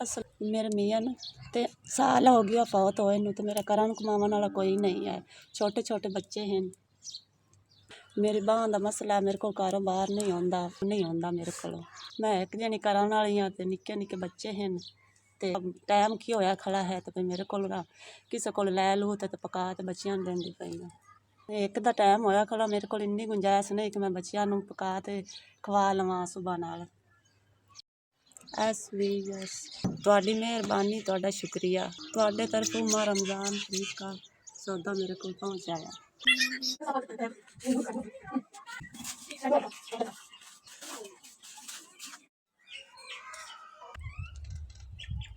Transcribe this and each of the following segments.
असल मेरे मियाँ ने ते साल हो गया फौत होए नूं ते मेरा करन कमावन वाला कोई नहीं है। छोटे छोटे बच्चे हैं। मेरी बांह दा मसला है, मेरे को कारोबार नहीं होंदा मेरे को। मैं एक जनी करन वाली हाँ ते निक्के निक्के बच्चे हैं ते टाइम की होया खड़ा है ते मेरे को किसी को लै लू ते पका ते बच्चियां नूं देंदी पई हाँ। एक दा टाइम होया खड़ा, मेरे को इन्नी गुंजाइश नहीं कि मैं बच्चियां नूं पका ते खवा लवां सुबह नाल। SBS तुहाडी मेहरबानी, तुहाडा शुक्रिया। तुहाडे तरफों मां रमज़ान शरीफ का सौदा मेरे को पहुँचाया।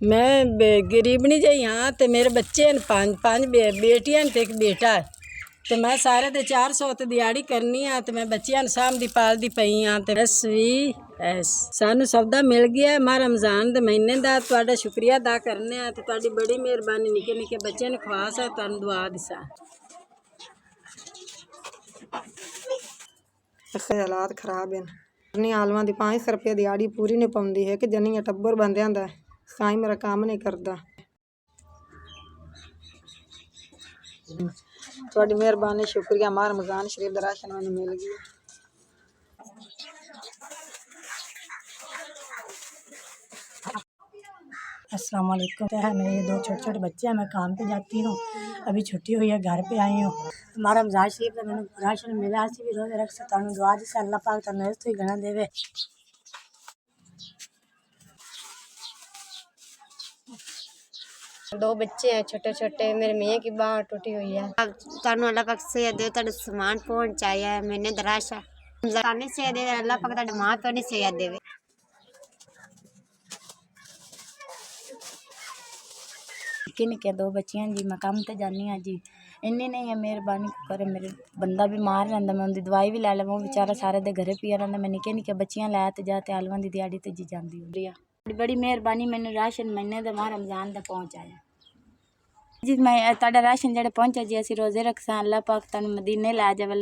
मैं गरीबनी जी हाँ तो मेरे बच्चे हैं पांच बेटियां ते एक बेटा है। तो मैं सारे दे 400 ते दिहाड़ी करनी हाँ तो मैं बच्चियां सामदी पालदी पई हाँ। तो SVS सानू सौदा मिल गया मां रमज़ान दे महीने दा। तुहाडा शुक्रिया अदा करने आ ते तुहाडी बड़ी मेहरबानी। निक्के निक्के बच्चे ने ख्वास है, तुहानू दुआ दिसा। हालात खराब हैं। अपनी आलमा दी 500 रुपये दिहाड़ी पूरी नहीं पाउंदी है कि जनिया टब्बर बंदियां दा साईं मेरा काम नहीं करता। तुहाडी मेहरबानी शुक्रिया, मां रमज़ान शरीफ दा राशन मैनूं मिल गया। अस्सलाम वालेकुम। है मेरे 2 छोटे छोटे बच्चे हैं, मैं काम पे जाती हूँ, अभी छुट्टी हुई है, घर पे आई हूँ। हमारा रमज़ान शरीफ का मैंने राशन मिला, असी भी रोज़े रख सकता हूँ। दुआ जिसे अल्लाह पाक तने तो ही गणा देवे। दो बच्चे हैं छोटे छोटे, मेरे मियाँ की बांह टूटी हुई है। अब तानू अल्लाह पाक से दे, तानू सामान पहुँचाया है, मैंने दराशा ताने से दे, अल्लाह पाक ताडे मां प्यो ने से देवे। निक्के निक्के 2 बच्चियां जी, मैं काम ते जानी हाँ जी। इन्नी नहीं है मेहरबानी करे, मेरे बंदा बीमार रहिंदा, मैं उनकी दवाई भी लै लवां, बेचारा सारे दे घरे पिया रहिंदा। मैं निक्के निक्के बच्चियां लै ते जा ते आलूआं दी दिहाड़ी ते जी जांदी हूं। बड़ी मेहरबानी, मैनू राशन महीने दा माह रमज़ान दा पहुँचाया जी। मैं तुहाडा राशन जेह्ड़ा पहुँचा जी, असीं रोज़े रखसां। अल्लाह पाक तुहानू मदीने लै जावे।